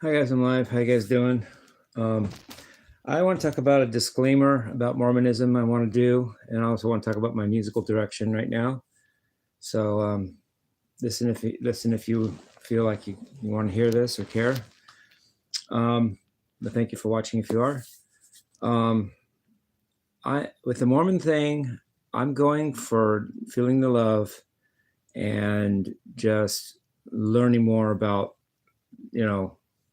Hi guys, I'm live. How you guys doing? Um, I want to talk about a disclaimer about Mormonism I want to do, and I also want to talk about my musical direction right now. So listen if you feel like you want to hear this or care. But thank you for watching if you are. With the Mormon thing, I'm going for feeling the love and just learning more about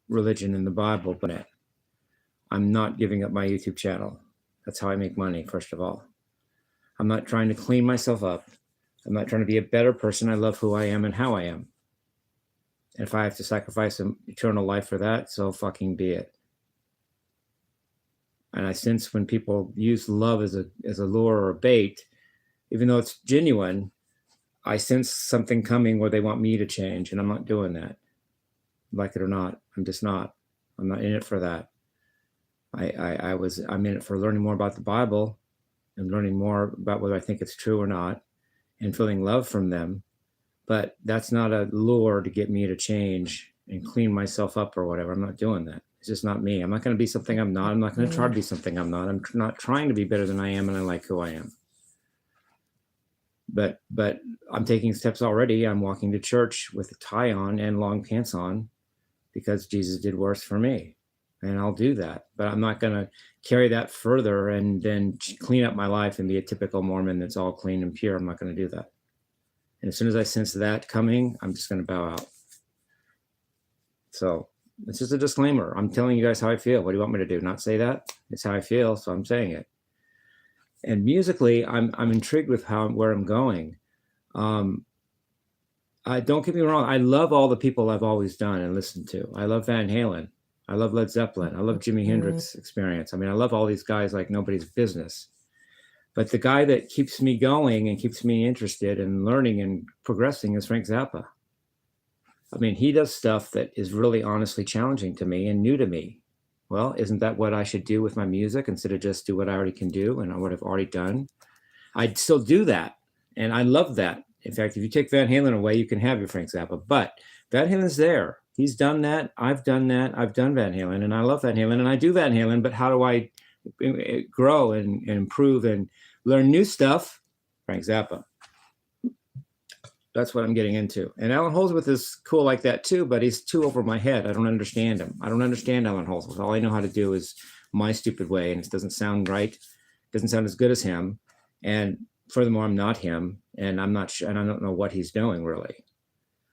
religion and the Bible, but I'm not giving up my YouTube channel. That's how I make money, first of all. I'm not trying to clean myself up. I'm not trying to be a better person. I love who I am and how I am. And if I have to sacrifice some eternal life for that, so fucking be it. And I sense when people use love as a lure or a bait, even though it's genuine, I sense something coming where they want me to change, and I'm not doing that. Like it or not, I'm just not. I'm not in it for that. I'm in it for learning more about the Bible and learning more about whether I think it's true or not and feeling love from them. But that's not a lure to get me to change and clean myself up or whatever. I'm not doing that. It's just not me. I'm not going to be something I'm not. I'm not going to try to be something I'm not. I'm not trying to be better than I am, and I like who I am. But I'm taking steps already. I'm walking to church with a tie on and long pants on because Jesus did worse for me. And I'll do that. But I'm not going to carry that further and then clean up my life and be a typical Mormon that's all clean and pure. I'm not going to do that. And as soon as I sense that coming, I'm just going to bow out. So it's just a disclaimer. I'm telling you guys how I feel. What do you want me to do? Not say that? It's how I feel, so I'm saying it. And musically, I'm intrigued with where I'm going. Don't get me wrong. I love all the people I've always done and listened to. I love Van Halen. I love Led Zeppelin. I love Jimi Hendrix Experience. I mean, I love all these guys like nobody's business. But the guy that keeps me going and keeps me interested in learning and progressing is Frank Zappa. I mean, he does stuff that is really honestly challenging to me and new to me. Well, isn't that what I should do with my music instead of just do what I already can do and what I've already done? I'd still do that. And I love that. In fact, if you take Van Halen away, you can have your Frank Zappa. But Van Halen's there. He's done that. I've done that. I've done Van Halen, and I love Van Halen, and I do Van Halen. But how do I grow and improve and learn new stuff? Frank Zappa. That's what I'm getting into. And Alan Holdsworth is cool like that too, but he's too over my head. I don't understand him. I don't understand Alan Holdsworth. All I know how to do is my stupid way, and it doesn't sound right. It doesn't sound as good as him. And furthermore, I'm not him, and I'm not sure, and I don't know what he's doing really.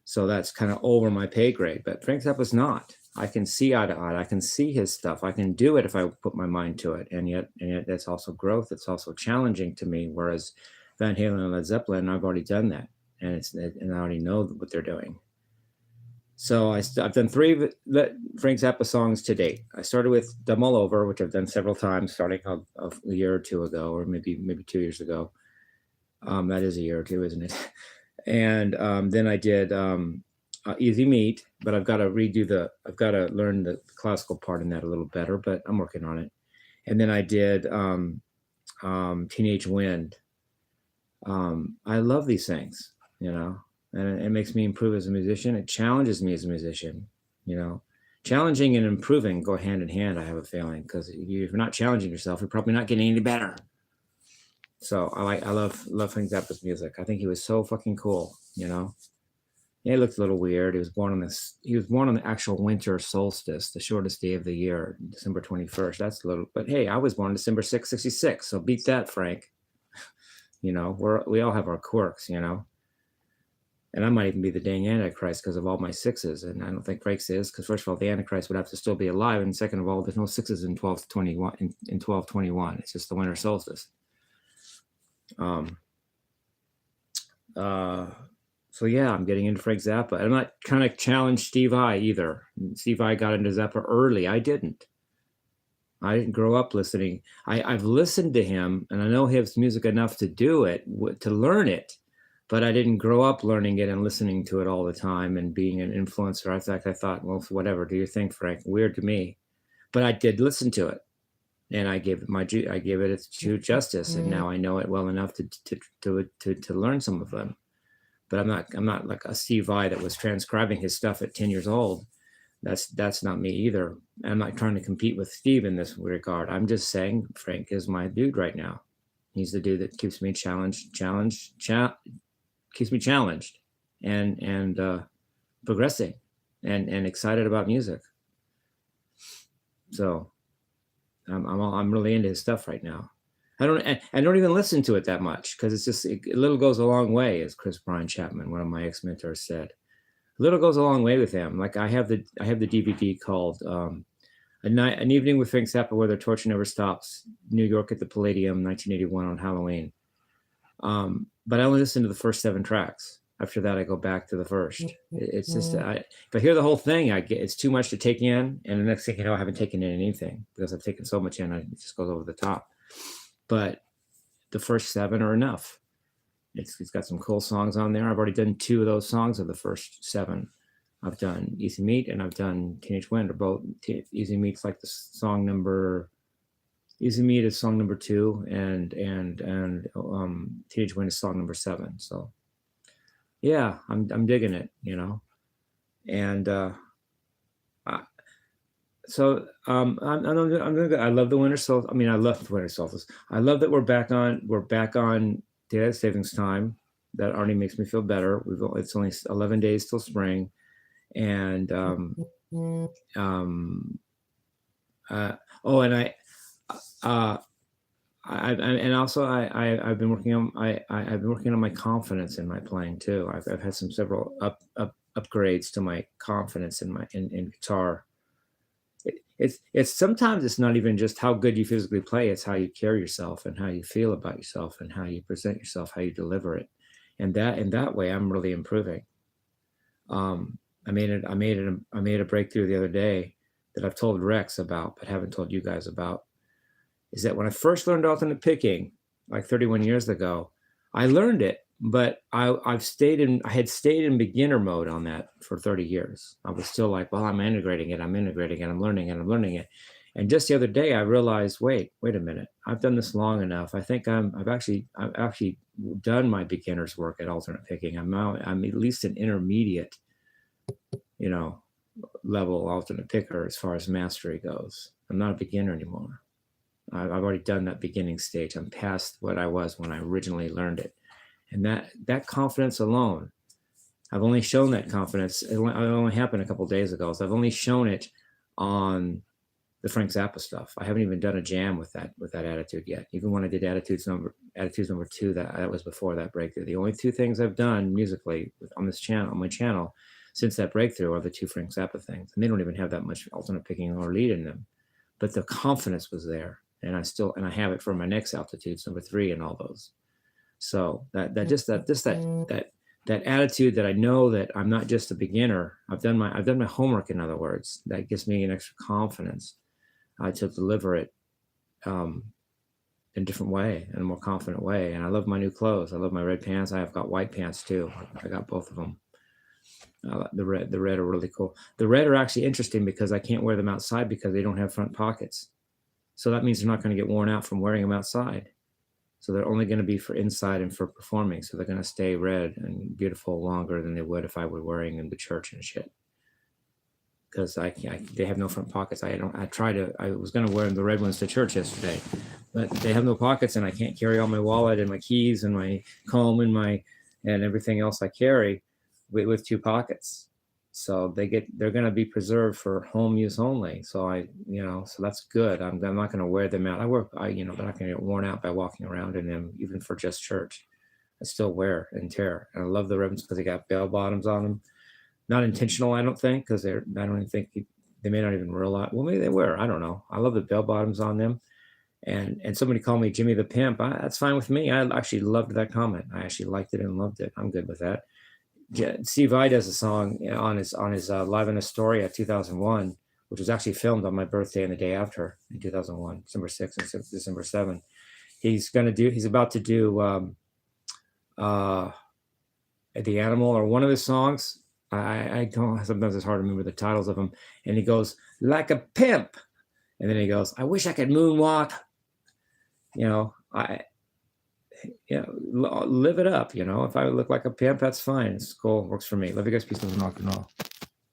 So that's kind of over my pay grade. But Frank Zappa's not. I can see eye to eye. I can see his stuff. I can do it if I put my mind to it. And yet that's also growth. It's also challenging to me. Whereas Van Halen and Led Zeppelin, I've already done that, and I already know what they're doing. So I've done 3 Frank Zappa songs to date. I started with "Dumb All Over," which I've done several times, starting a year or 2 ago, or maybe 2 years ago. That is a year or 2, isn't it? And then I did Easy Meat, but I've got to learn the classical part in that a little better, but I'm working on it. And then I did Teenage Wind. I love these things, and it makes me improve as a musician. It challenges me as a musician, Challenging and improving go hand in hand, I have a feeling, because if you're not challenging yourself, you're probably not getting any better. So I love Frank Zappa's music. I think he was so fucking cool, Yeah, he looked a little weird. He was born on the actual winter solstice, the shortest day of the year, December 21st. That's a little, but hey, I was born December 6th, 66. So beat that, Frank. We all have our quirks, And I might even be the dang Antichrist because of all my 6s. And I don't think Frank's is, because first of all, the Antichrist would have to still be alive. And second of all, there's no 6s in 1221 in 1221. It's just the winter solstice. So yeah, I'm getting into Frank Zappa. I'm not trying to challenge Steve Vai either. Steve Vai got into Zappa early. I didn't grow up listening. I've listened to him, and I know his music enough to do it, to learn it, but I didn't grow up learning it and listening to it all the time and being an influencer. In fact, I thought, well, whatever, do your thing, Frank. Weird to me, but I did listen to it. And I gave it its due justice, and now I know it well enough to learn some of them. But I'm not like a Steve Vai that was transcribing his stuff at 10 years old. That's not me either. I'm not trying to compete with Steve in this regard. I'm just saying Frank is my dude right now. He's the dude that keeps me keeps me challenged and progressing and excited about music. So I'm really into his stuff right now. I don't even listen to it that much because it's just a little goes a long way, as Chris Brian Chapman, one of my ex-mentors, said. A little goes a long way with him. Like I have the DVD called an Evening with Frank Zappa Where the Torture Never Stops, New York at the Palladium, 1981 on Halloween. But I only listen to the first 7 tracks. After that, I go back to the first. It's just if I hear the whole thing, it's too much to take in, and the next thing you know, I haven't taken in anything because I've taken so much in, it just goes over the top. But the first 7 are enough. It's got some cool songs on there. I've already done 2 of those songs of the first 7. I've done Easy Meat and I've done Teenage Wind. Both Easy Meat's like the song number. Easy Meat is song number 2, and Teenage Wind is song number 7. So yeah, I'm digging it, you know, and so I'm gonna. I love the Winter Solstice. I mean, I love the Winter Solstice. I love that we're back on daylight savings time. That already makes me feel better. It's only 11 days till spring, and I've been working on I've been working on my confidence in my playing too. I've had several upgrades to my confidence in guitar. It's sometimes it's not even just how good you physically play, it's how you carry yourself and how you feel about yourself and how you present yourself, how you deliver it. And that way I'm really improving. I made a breakthrough the other day that I've told Rex about, but haven't told you guys about, is that when I first learned alternate picking, like 31 years ago, I learned it, but I had stayed in beginner mode on that for 30 years. I was still like, well, I'm integrating it, I'm learning it. And just the other day I realized, wait a minute, I've done this long enough. I think I've actually done my beginner's work at alternate picking. I'm at least an intermediate, you know, level alternate picker as far as mastery goes. I'm not a beginner anymore. I've already done that beginning stage. I'm past what I was when I originally learned it. And that confidence alone, I've only shown that confidence. It only happened a couple of days ago. So I've only shown it on the Frank Zappa stuff. I haven't even done a jam with that attitude yet. Even when I did attitudes number 2, that was before that breakthrough. The only 2 things I've done musically on my channel since that breakthrough are the 2 Frank Zappa things. And they don't even have that much alternate picking or lead in them. But the confidence was there. And I have it for my next altitudes, number 3, and all those. So that attitude that I know that I'm not just a beginner. I've done my homework. In other words, that gives me an extra confidence to deliver it in a different way, in a more confident way. And I love my new clothes. I love my red pants. I've got white pants too. I got both of them. The red are really cool. The red are actually interesting because I can't wear them outside because they don't have front pockets. So that means they're not going to get worn out from wearing them outside. So they're only going to be for inside and for performing. So they're going to stay red and beautiful longer than they would if I were wearing them to church and shit. Because they have no front pockets. I was going to wear the red ones to church yesterday, but they have no pockets and I can't carry all my wallet and my keys and my comb and everything else I carry with 2 pockets. So they're going to be preserved for home use only. So so that's good. I'm not going to wear them out. They're not going to get worn out by walking around in them, even for just church. I still wear and tear. And I love the ribbons because they got bell bottoms on them. Not intentional, I don't think, because I don't even think they may not even realize. Well, maybe they were. I don't know. I love the bell bottoms on them. And somebody called me Jimmie the Pimp. That's fine with me. I actually loved that comment. I actually liked it and loved it. I'm good with that. Steve Vai does a song on his Live in Astoria 2001, which was actually filmed on my birthday and the day after in 2001, December 6th and December 7th. He's about to do The Animal, or one of his songs. I don't, sometimes it's hard to remember the titles of them. And he goes, like a pimp. And then he goes, I wish I could moonwalk. Live it up. If I look like a pimp, that's fine. It's cool. Works for me. Love you guys. Peace, love, and rock and roll.